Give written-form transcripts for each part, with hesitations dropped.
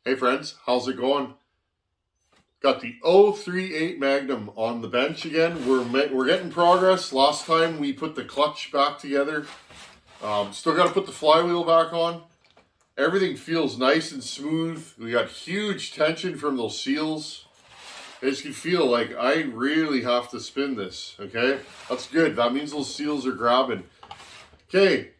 Hey friends, how's it going? Got the 038 Magnum on the bench again. We're getting progress. Last time we put the clutch back together. Still got to put the flywheel back on. Everything feels nice and smooth. We got huge tension from those seals. I just can feel like I really have to spin this, okay? That's good. That means those seals are grabbing. Okay,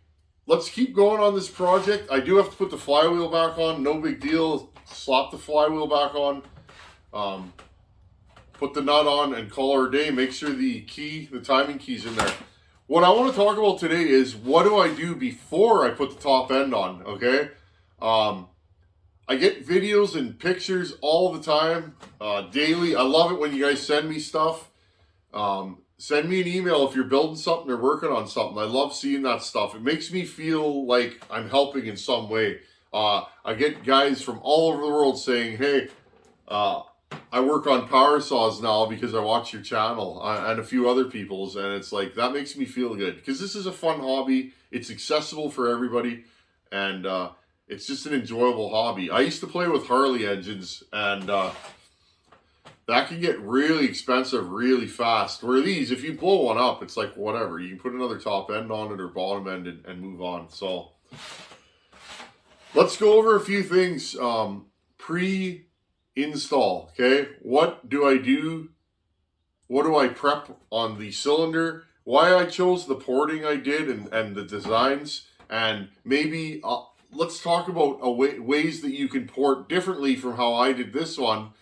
let's keep going on this project. I do have to put the flywheel back on. No big deal. Slap the flywheel back on. Put the nut on and call her a day. Make sure the timing key's in there. What I want to talk about today is what do I do before I put the top end on, okay? I get videos and pictures all the time, daily. I love it when you guys send me stuff. Send me an email if you're building something or working on something. I love seeing that stuff. It makes me feel like I'm helping in some way. I get guys from all over the world saying, hey, I work on power saws now because I watch your channel and a few other people's, and it's like, that makes me feel good because this is a fun hobby. It's accessible for everybody, and it's just an enjoyable hobby. I used to play with Harley engines, and that can get really expensive really fast. Where these, if you blow one up, it's like whatever. You can put another top end on it or bottom end and move on. So let's go over a few things pre-install, okay? What do I do? What do I prep on the cylinder? Why I chose the porting I did and the designs, and maybe let's talk about ways that you can port differently from how I did this one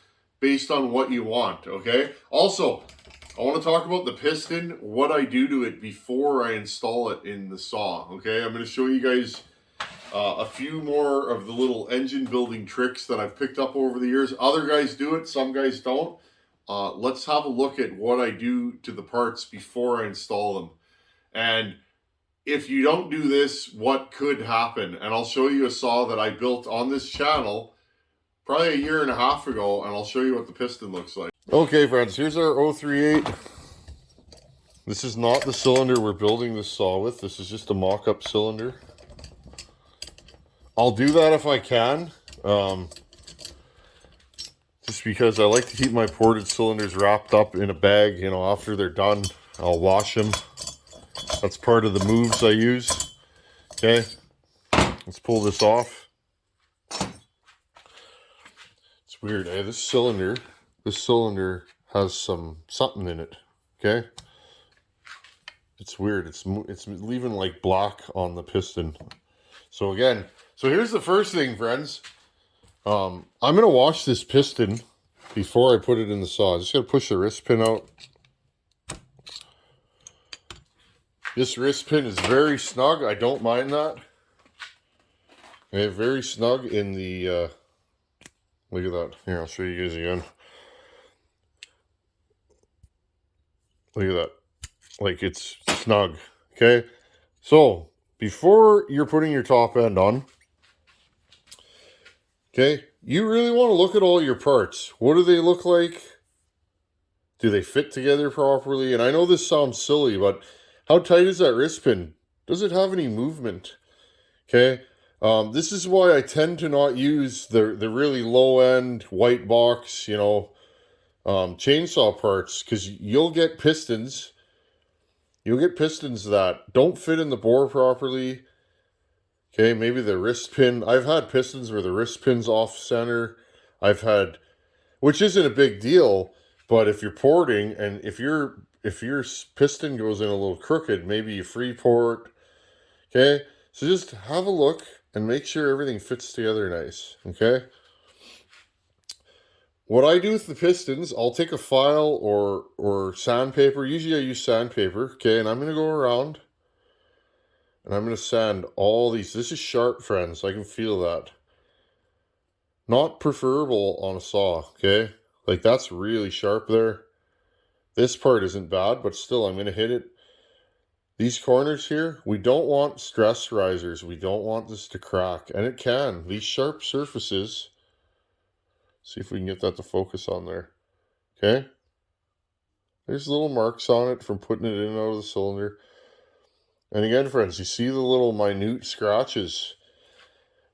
based on what you want, okay? Also, I want to talk about the piston, what I do to it before I install it in the saw, okay? I'm going to show you guys a few more of the little engine building tricks that I've picked up over the years. Other guys do it, some guys don't. Let's have a look at what I do to the parts before I install them. And if you don't do this, what could happen? And I'll show you a saw that I built on this channel probably a year and a half ago, and I'll show you what the piston looks like. Okay, friends, here's our 038. This is not the cylinder we're building this saw with. This is just a mock-up cylinder. I'll do that if I can, just because I like to keep my ported cylinders wrapped up in a bag. You know, after they're done, I'll wash them. That's part of the moves I use. Okay, let's pull this off. It's weird, eh? This cylinder has something in it. Okay, it's weird. It's leaving like black on the piston. So again, so here's the first thing, friends. I'm gonna wash this piston before I put it in the saw. I just gotta push the wrist pin out. This wrist pin is very snug. I don't mind that. Okay, very snug in the, look at that. Here, I'll show you guys again. Look at that. Like, it's snug. Okay? So, before you're putting your top end on, okay, you really want to look at all your parts. What do they look like? Do they fit together properly? And I know this sounds silly, but how tight is that wrist pin? Does it have any movement? Okay, this is why I tend to not use the really low end white box, you know, chainsaw parts, because you'll get pistons. You'll get pistons that don't fit in the bore properly. Okay, maybe the wrist pin. I've had pistons where the wrist pin's off center. I've had, which isn't a big deal, but if you're porting and if your piston goes in a little crooked, maybe you free port. Okay, so just have a look and make sure everything fits together nice. Okay. What I do with the pistons, I'll take a file or sandpaper. Usually I use sandpaper. Okay, and I'm going to go around and I'm going to sand all these. This is sharp, friends. I can feel that. Not preferable on a saw, okay? Like, that's really sharp there. This part isn't bad, but still, I'm going to hit it. These corners here, we don't want stress risers. We don't want this to crack, and it can. These sharp surfaces, see if we can get that to focus on there. Okay? There's little marks on it from putting it in and out of the cylinder. And again, friends, you see the little minute scratches.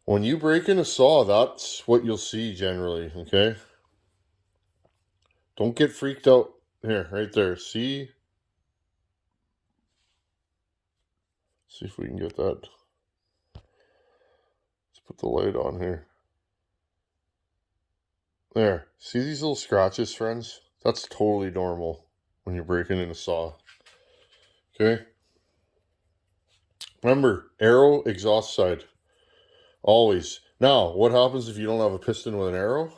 When you break in a saw, that's what you'll see generally, okay? Don't get freaked out. Here, right there. See? See if we can get that. Let's put the light on here. There. See these little scratches, friends? That's totally normal when you're breaking in a saw. Okay? Remember, arrow, exhaust side. Always. Now, what happens if you don't have a piston with an arrow?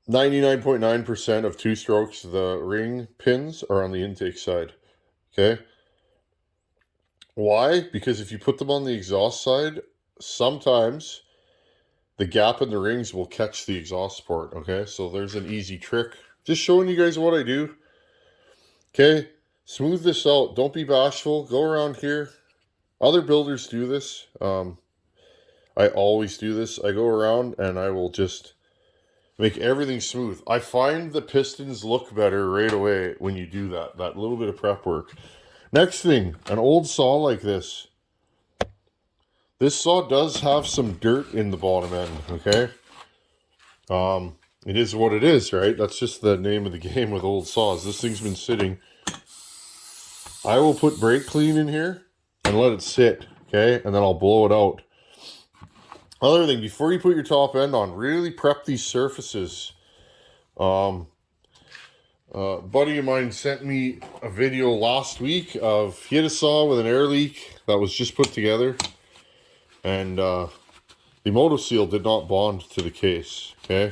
99.9% of two strokes, the ring pins are on the intake side. Okay? Why? Because if you put them on the exhaust side, sometimes the gap in the rings will catch the exhaust port. Okay? So there's an easy trick. Just showing you guys what I do. Okay? Smooth this out. Don't be bashful. Go around here. Other builders do this. I always do this. I go around and I will just make everything smooth. I find the pistons look better right away when you do that. That little bit of prep work. Next thing, an old saw like this. This saw does have some dirt in the bottom end, okay? It is what it is, right? That's just the name of the game with old saws. This thing's been sitting. I will put brake clean in here and let it sit, okay? And then I'll blow it out. Other thing, before you put your top end on, really prep these surfaces. A buddy of mine sent me a video last week of he had a saw with an air leak that was just put together, and the motor seal did not bond to the case. Okay,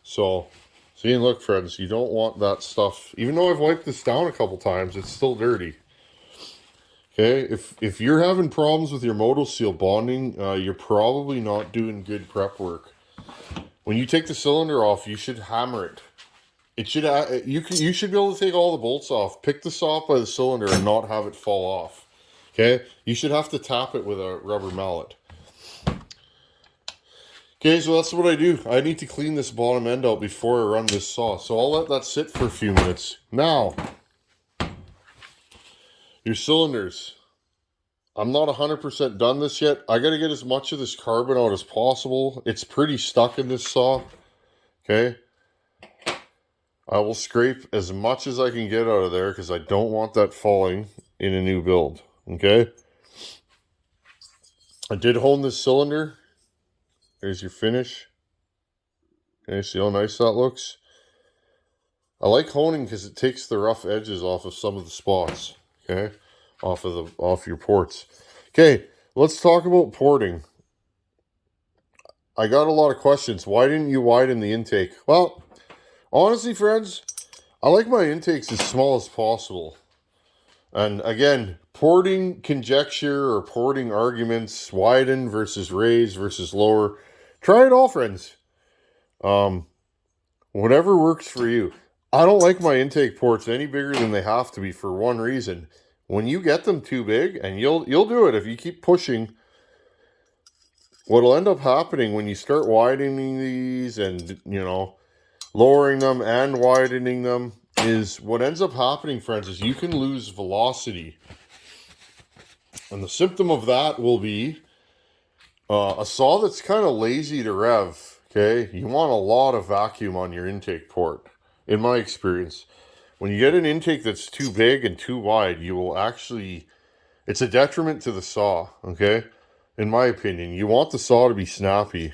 so see and look, friends, you don't want that stuff. Even though I've wiped this down a couple times, it's still dirty. Okay, if you're having problems with your motor seal bonding, you're probably not doing good prep work. When you take the cylinder off, you should hammer it. It should you should be able to take all the bolts off, pick the saw up by the cylinder, and not have it fall off. Okay, you should have to tap it with a rubber mallet. Okay, so that's what I do. I need to clean this bottom end out before I run this saw. So I'll let that sit for a few minutes. Now, your cylinders. I'm not 100% done this yet. I got to get as much of this carbon out as possible. It's pretty stuck in this saw. Okay. I will scrape as much as I can get out of there because I don't want that falling in a new build. Okay. I did hone this cylinder. There's your finish. Okay, see how nice that looks? I like honing because it takes the rough edges off of some of the spots. Okay. Off your ports. Okay, let's talk about porting. I got a lot of questions. Why didn't you widen the intake? Well, honestly, friends, I like my intakes as small as possible. And again, porting conjecture or porting arguments, widen versus raise versus lower. Try it all, friends. Whatever works for you. I don't like my intake ports any bigger than they have to be for one reason. When you get them too big, and you'll do it if you keep pushing, what'll end up happening when you start widening these and, lowering them and widening them is what ends up happening, friends, is you can lose velocity. And the symptom of that will be a saw that's kind of lazy to rev, okay? You want a lot of vacuum on your intake port, in my experience. When you get an intake that's too big and too wide, you will actually, it's a detriment to the saw, okay? In my opinion, you want the saw to be snappy.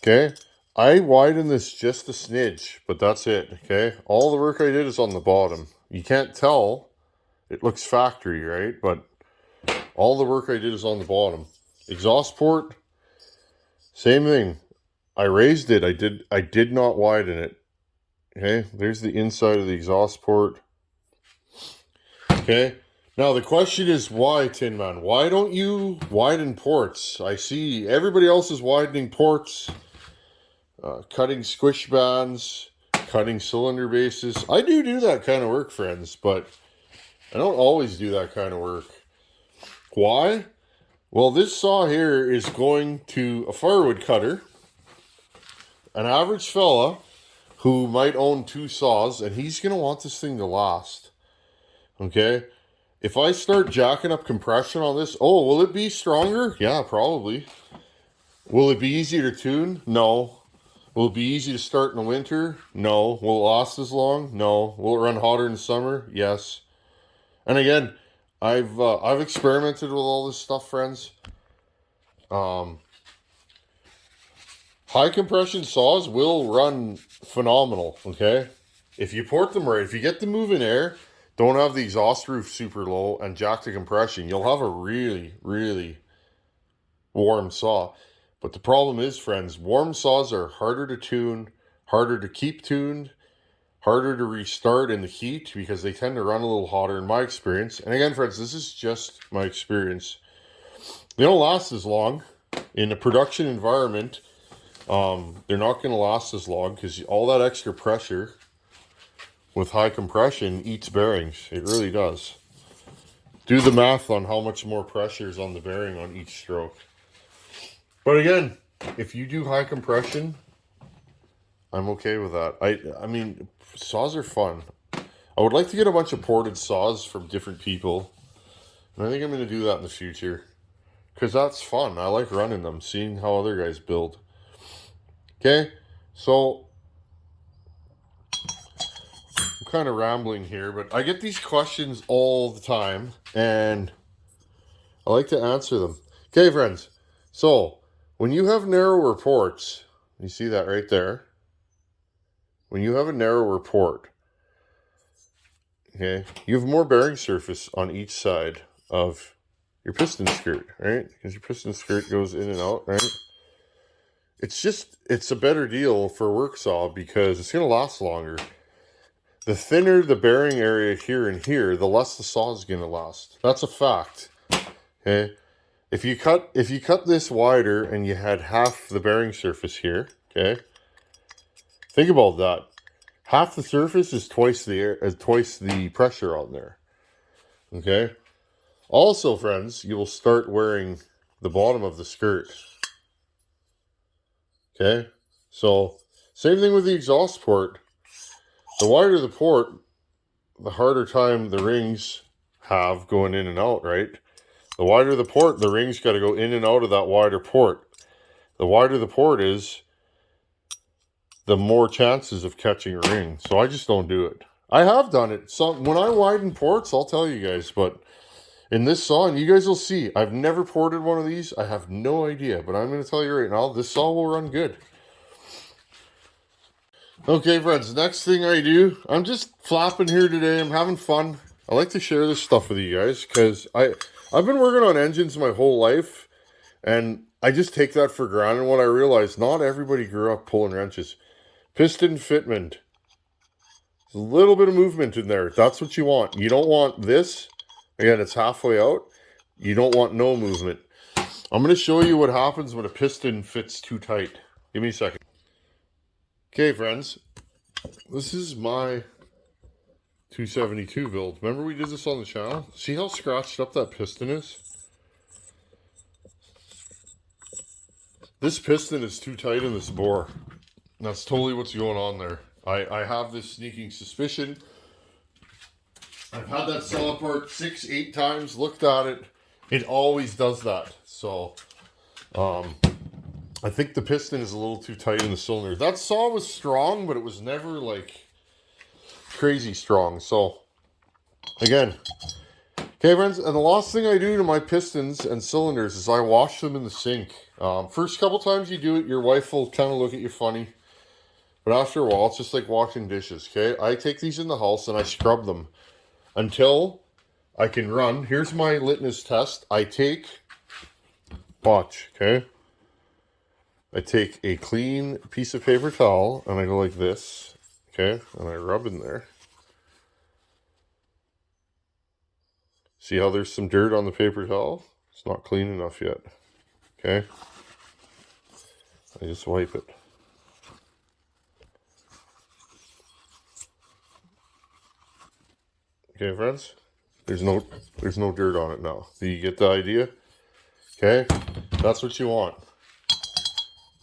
Okay? I widen this just a smidge, but that's it, okay? All the work I did is on the bottom. You can't tell. It looks factory, right? But all the work I did is on the bottom. Exhaust port, same thing. I raised it. I did not widen it. Okay, there's the inside of the exhaust port. Okay, now the question is why, Tin Man? Why don't you widen ports? I see everybody else is widening ports, cutting squish bands, cutting cylinder bases. I do that kind of work, friends, but I don't always do that kind of work. Why? Well, this saw here is going to a firewood cutter. An average fella who might own two saws, and he's going to want this thing to last. Okay? if I start jacking up compression on this, oh, will it be stronger? Yeah, probably. Will it be easier to tune? No. Will it be easy to start in the winter? No. Will it last as long? No. Will it run hotter in the summer? Yes. And again, I've experimented with all this stuff, friends. High compression saws will run phenomenal, okay? If you port them right, if you get them moving air, don't have the exhaust roof super low, and jack the compression, you'll have a really, really warm saw. But the problem is, friends, warm saws are harder to tune, harder to keep tuned, harder to restart in the heat because they tend to run a little hotter in my experience. And again, friends, this is just my experience. They don't last as long in a production environment. They're not going to last as long because all that extra pressure with high compression eats bearings. It really does. Do the math on how much more pressure is on the bearing on each stroke. But again, if you do high compression, I'm okay with that. I mean, saws are fun. I would like to get a bunch of ported saws from different people. And I think I'm going to do that in the future. Because that's fun. I like running them, seeing how other guys build. Okay, so I'm kind of rambling here, but I get these questions all the time, and I like to answer them. Okay, friends, so when you have narrower ports, you see that right there? When you have a narrower port, okay, you have more bearing surface on each side of your piston skirt, right? Because your piston skirt goes in and out, right? It's a better deal for a work saw because it's going to last longer. The thinner the bearing area here and here, the less the saw is going to last. That's a fact. Okay. If you cut this wider and you had half the bearing surface here, okay? Think about that. Half the surface is twice the pressure on there. Okay? Also, friends, you will start wearing the bottom of the skirt. Okay, so same thing with the exhaust port. The wider the port, the harder time the rings have going in and out, right? The wider the port, the rings got to go in and out of that wider port. The wider the port is, the more chances of catching a ring. So I just don't do it. I have done it. So when I widen ports, I'll tell you guys, but in this saw, and you guys will see, I've never ported one of these. I have no idea, but I'm going to tell you right now, this saw will run good. Okay, friends, next thing I do, I'm just flapping here today. I'm having fun. I like to share this stuff with you guys because I've been working on engines my whole life, and I just take that for granted. When I realize not everybody grew up pulling wrenches. Piston fitment. There's a little bit of movement in there. That's what you want. You don't want this. Again, it's halfway out. You don't want no movement. I'm going to show you what happens when a piston fits too tight. Give me a second. Okay, friends. This is my 272 build. Remember we did this on the channel? See how scratched up that piston is? This piston is too tight in this bore. That's totally what's going on there. I have this sneaking suspicion. I've had that saw apart 6-8 times, looked at it. It always does that. So, I think the piston is a little too tight in the cylinder. That saw was strong, but it was never like crazy strong. So, again, okay, friends, and the last thing I do to my pistons and cylinders is I wash them in the sink. First couple times you do it, your wife will kind of look at you funny. But after a while, it's just like washing dishes, okay? I take these in the house and I scrub them until I can run. Here's my litmus test. Watch, okay? I take a clean piece of paper towel and I go like this, okay? And I rub in there. See how there's some dirt on the paper towel? It's not clean enough yet, okay? I just wipe it. Okay, friends, there's no dirt on it now. Do you get the idea? Okay, that's what you want,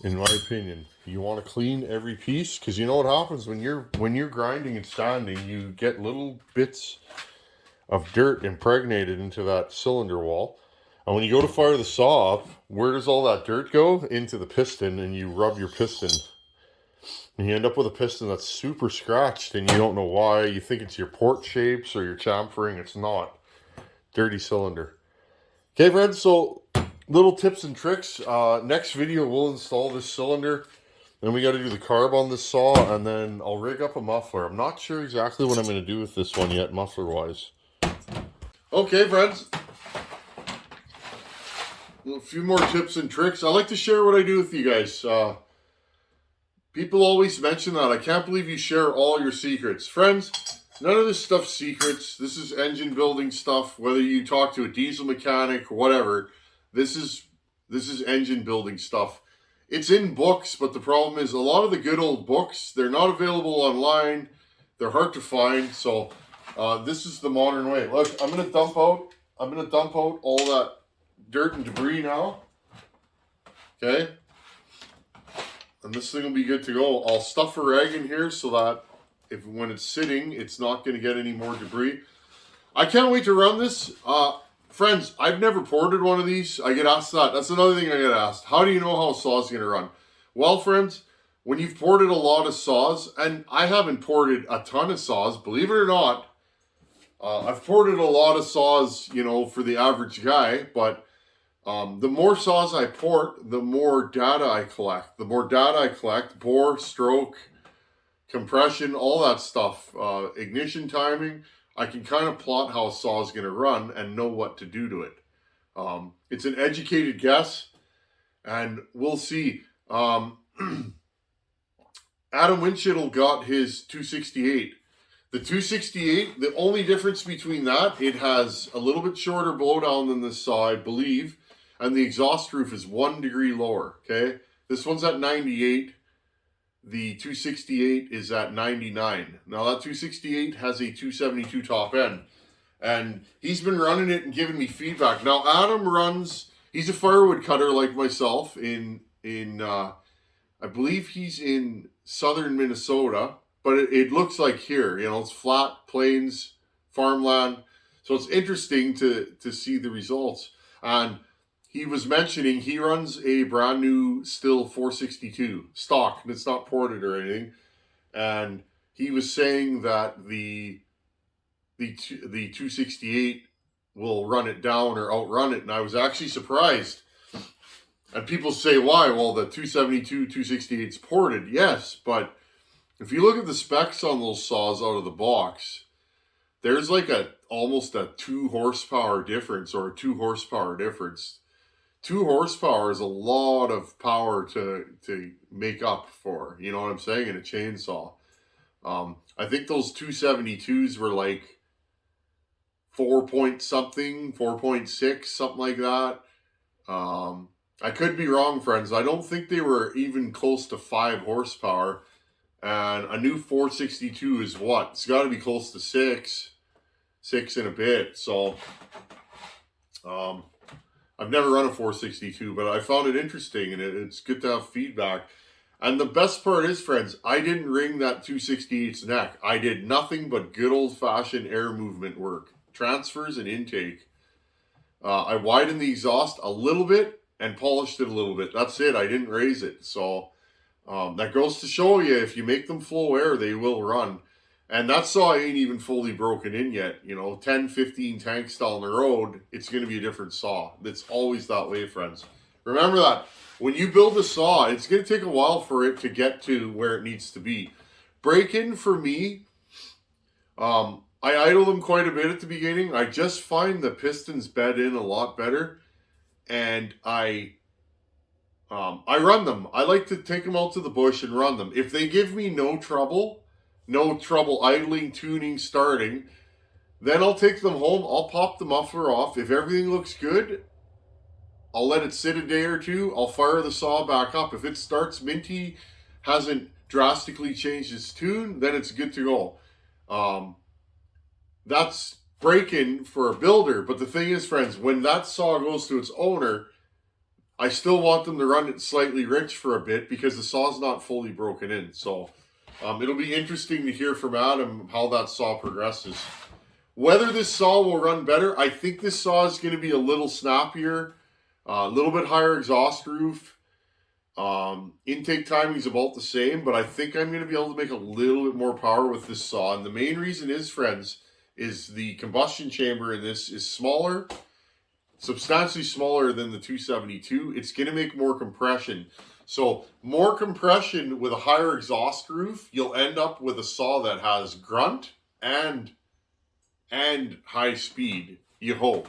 in my opinion. You want to clean every piece because you know what happens when you're grinding and sanding. You get little bits of dirt impregnated into that cylinder wall. And when you go to fire the saw up, where does all that dirt go? Into the piston, and you rub your piston. And you end up with a piston that's super scratched, and you don't know why. You think it's your port shapes or your chamfering. It's not. Dirty cylinder. Okay, friends, so little tips and tricks. Next video, we'll install this cylinder. Then we got to do the carb on this saw, and then I'll rig up a muffler. I'm not sure exactly what I'm going to do with this one yet, muffler-wise. Okay, friends. A few more tips and tricks. I like to share what I do with you guys. People always mention that. I can't believe you share all your secrets. Friends, none of this stuff's secrets. This is engine building stuff. Whether you talk to a diesel mechanic or whatever, this is engine building stuff. It's in books, but the problem is a lot of the good old books, they're not available online. They're hard to find. So this is the modern way. Look, I'm gonna dump out all that dirt and debris now. Okay. And this thing will be good to go. I'll stuff a rag in here so that when it's sitting, it's not going to get any more debris. I can't wait to run this. Friends, I've never ported one of these. I get asked that. That's another thing I get asked. How do you know how a saw is going to run? Well, friends, when you've ported a lot of saws, and I haven't ported a ton of saws, believe it or not, I've ported a lot of saws, you know, for the average guy, but the more saws I port, the more data I collect. The more data I collect, bore, stroke, compression, all that stuff, ignition timing, I can kind of plot how a saw is going to run and know what to do to it. It's an educated guess, and we'll see. Adam Winchittle got his 268. The 268, the only difference between that, it has a little bit shorter blowdown than this saw, I believe, and the exhaust roof is 1 degree lower, okay? This one's at 98. The 268 is at 99. Now that 268 has a 272 top end, and he's been running it and giving me feedback. Now Adam runs, he's a firewood cutter like myself in I believe he's in southern Minnesota, but it looks like here, you know, it's flat plains, farmland. So it's interesting to see the results. And he was mentioning he runs a brand new Stihl 462 stock, and it's not ported or anything. And he was saying that the 268 will run it down or outrun it, and I was actually surprised. And people say, why? Well, the 272, 268 is ported, yes, but if you look at the specs on those saws out of the box, there's like almost a 2 horsepower difference or a 2 horsepower difference. 2 horsepower is a lot of power to make up for, you know what I'm saying, in a chainsaw. I think those 272s were like 4 point something, 4.6, something like that. I could be wrong, friends. I don't think they were even close to 5 horsepower. And a new 462 is what? It's got to be close to 6 and a bit. So, I've never run a 462, but I found it interesting, and it's good to have feedback. And the best part is, friends, I didn't wring that 268's neck. I did nothing but good old-fashioned air movement work, transfers and intake. I widened the exhaust a little bit and polished it a little bit. That's it. I didn't raise it. So that goes to show you, if you make them flow air, they will run. And that saw ain't even fully broken in yet. You know, 10, 15 tanks down the road, it's going to be a different saw. It's always that way, friends. Remember that. When you build a saw, it's going to take a while for it to get to where it needs to be. Break-in for me, I idle them quite a bit at the beginning. I just find the pistons bed in a lot better. And I run them. I like to take them out to the bush and run them. If they give me no trouble idling, tuning, starting, then I'll take them home. I'll pop the muffler off. If everything looks good, I'll let it sit a day or two. I'll fire the saw back up. If it starts minty, hasn't drastically changed its tune, then it's good to go. That's break-in for a builder. But the thing is, friends, when that saw goes to its owner, I still want them to run it slightly rich for a bit because the saw's not fully broken in. So it'll be interesting to hear from Adam how that saw progresses. Whether this saw will run better, I think this saw is going to be a little snappier, a little bit higher exhaust roof. Intake timing is about the same, but I think I'm going to be able to make a little bit more power with this saw. And the main reason is, friends, is the combustion chamber in this is smaller, substantially smaller than the 272. It's going to make more compression. So more compression with a higher exhaust roof, you'll end up with a saw that has grunt and high speed, you hope.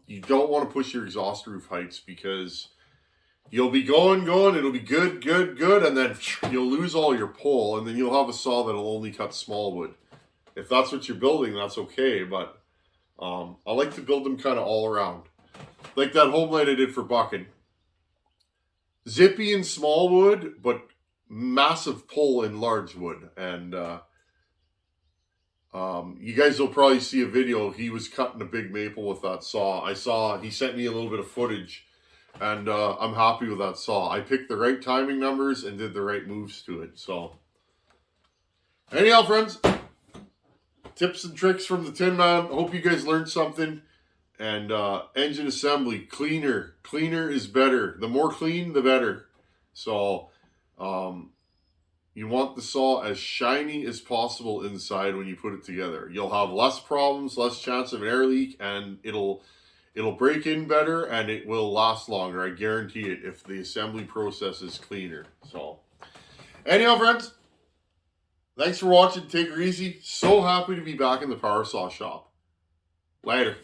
You don't want to push your exhaust roof heights because you'll be going, it'll be good, and then you'll lose all your pull, and then you'll have a saw that'll only cut small wood. If that's what you're building, that's okay, but I like to build them kind of all around. Like that home light I did for bucking. Zippy in small wood, but massive pull in large wood. And you guys will probably see a video. He was cutting a big maple with that saw. He sent me a little bit of footage, and I'm happy with that saw. I picked the right timing numbers and did the right moves to it. So anyhow, friends, tips and tricks from the Tin Man. Hope you guys learned something. And engine assembly, cleaner is better. The more clean, the better. So you want the saw as shiny as possible inside when you put it together. You'll have less problems, less chance of an air leak, and it'll break in better, and it will last longer. I guarantee it if the assembly process is cleaner. So anyhow, friends, thanks for watching. Take her easy. So happy to be back in the power saw shop. Later.